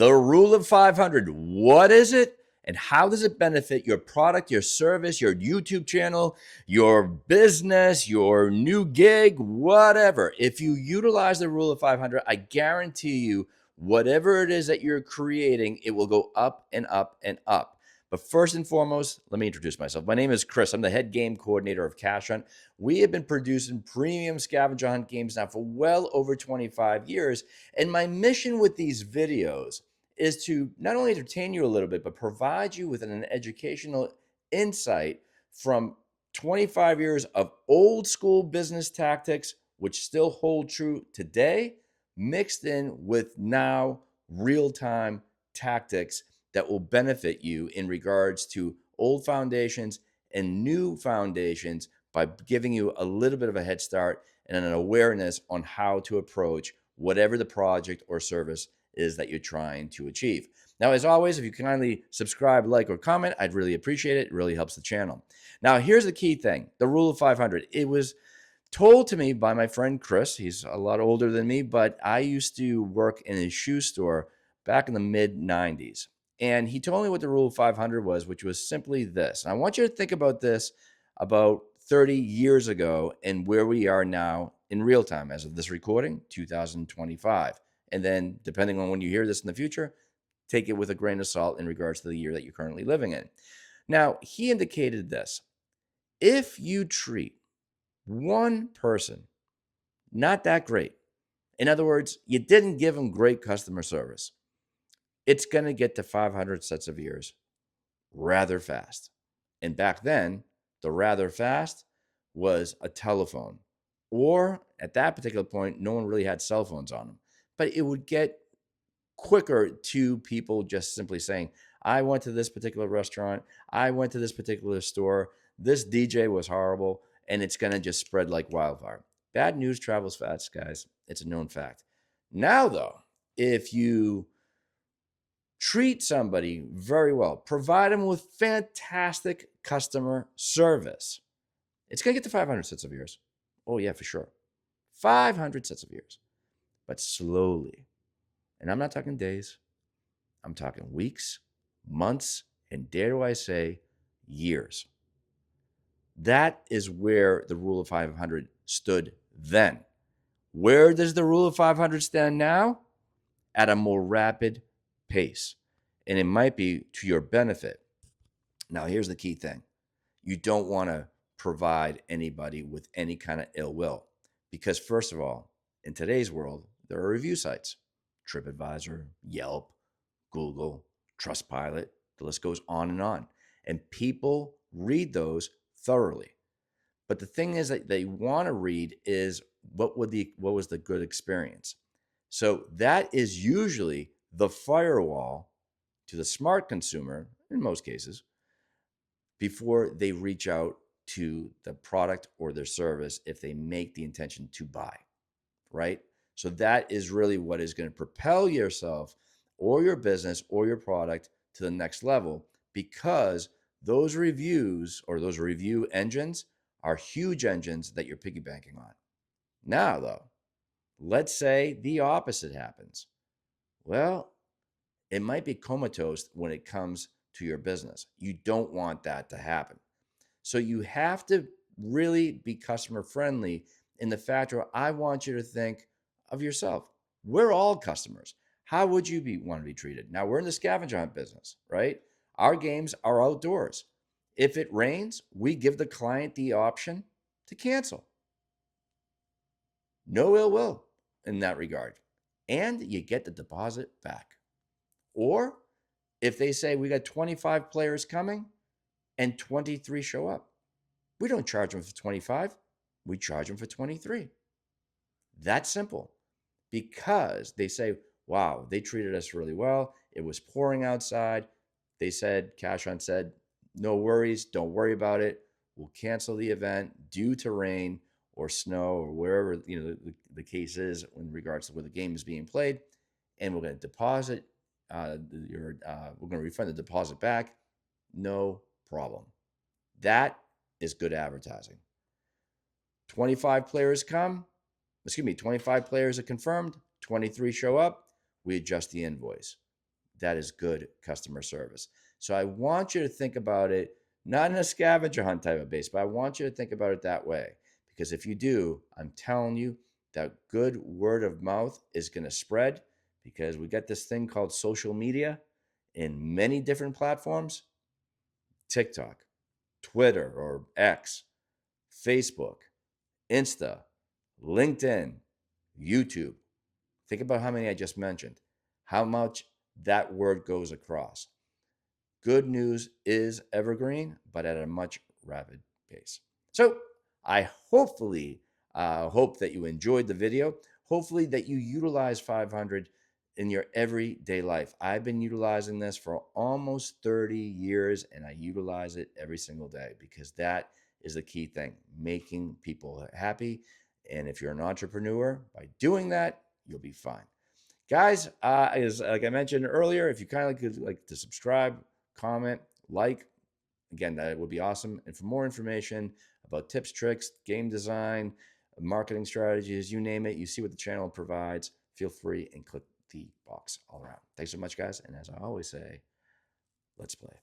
The rule of 500. What is it? And how does it benefit your product, your service, your YouTube channel, your business, your new gig, whatever? If you utilize the rule of 500, I guarantee you, whatever it is that you're creating, it will go up and up and up. But first and foremost, let me introduce myself. My name is Chris. I'm the head game coordinator of Cashunt. We have been producing premium scavenger hunt games now for well over 25 years. And my mission with these videos is to not only entertain you a little bit, but provide you with an educational insight from 25 years of old school business tactics, which still hold true today, mixed in with now real-time tactics that will benefit you in regards to old foundations and new foundations by giving you a little bit of a head start and an awareness on how to approach whatever the project or service is that you're trying to achieve. Now, as always, if you kindly subscribe, like, or comment, I'd really appreciate it. It really helps the channel. Now, here's the key thing, the rule of 500. It was told to me by my friend Chris. He's a lot older than me, but I used to work in a shoe store back in the mid-90s. And he told me what the rule of 500 was, which was simply this. And I want you to think about this about 30 years ago and where we are now in real time as of this recording, 2025. And then depending on when you hear this in the future, take it with a grain of salt in regards to the year that you're currently living in. Now, he indicated this. If you treat one person not that great, in other words, you didn't give them great customer service, it's going to get to 500 sets of ears rather fast. And back then, the rather fast was a telephone. Or at that particular point, no one really had cell phones on them. But it would get quicker to people just simply saying, I went to this particular restaurant, I went to this particular store, this DJ was horrible, and it's going to just spread like wildfire. Bad news travels fast, guys. It's a known fact. Now, though, if you treat somebody very well, provide them with fantastic customer service, it's going to get to 500 sets of ears. Oh, yeah, for sure. 500 sets of ears. But slowly. And I'm not talking days. I'm talking weeks, months, and dare I say, years. That is where the rule of 500 stood then. Where does the rule of 500 stand now? At a more rapid pace. And it might be to your benefit. Now, here's the key thing. You don't want to provide anybody with any kind of ill will. Because first of all, in today's world, there are review sites. TripAdvisor, Yelp, Google, Trustpilot, the list goes on and on. And people read those thoroughly. But the thing is that they want to read is what was the good experience. So that is usually the firewall to the smart consumer, in most cases, before they reach out to the product or their service if they make the intention to buy, right? So that is really what is going to propel yourself or your business or your product to the next level, because those reviews or those review engines are huge engines that you're piggybacking on. Now, though, let's say the opposite happens. Well, it might be comatose when it comes to your business. You don't want that to happen. So you have to really be customer friendly in the fact where I want you to think of yourself. We're all customers. How would you want to be treated? Now, we're in the scavenger hunt business, right? Our games are outdoors. If it rains, we give the client the option to cancel. No ill will in that regard. And you get the deposit back. Or if they say we got 25 players coming and 23 show up, we don't charge them for 25. We charge them for 23. That's simple. Because they say, wow, they treated us really well. It was pouring outside. They said, Cashunt said, no worries, don't worry about it. We'll cancel the event due to rain or snow or wherever the case is in regards to where the game is being played, and we're going to deposit we're going to refund the deposit back. No problem. That is good advertising. 25 players come. 25 players are confirmed. 23 show up. We adjust the invoice. that is good customer service. So I want you to think about it, not in a scavenger hunt type of base, but I want you to think about it that way. Because if you do, I'm telling you that good word of mouth is going to spread, because we got this thing called social media in many different platforms: TikTok, Twitter or X, Facebook, Insta, LinkedIn, YouTube. Think about how many I just mentioned, how much that word goes across. Good news is evergreen, but at a much rapid pace. So I hopefully hope that you enjoyed the video. Hopefully that you utilize 500 in your everyday life. I've been utilizing this for almost 30 years, and I utilize it every single day, because that is the key thing, making people happy. And if you're an entrepreneur, by doing that, you'll be fine. Guys, as like I mentioned earlier, if you kindly could like to subscribe, comment, like, again, that would be awesome. And for more information about tips, tricks, game design, marketing strategies, you name it, you see what the channel provides, feel free and click the box all around. Thanks so much, guys. And as I always say, let's play.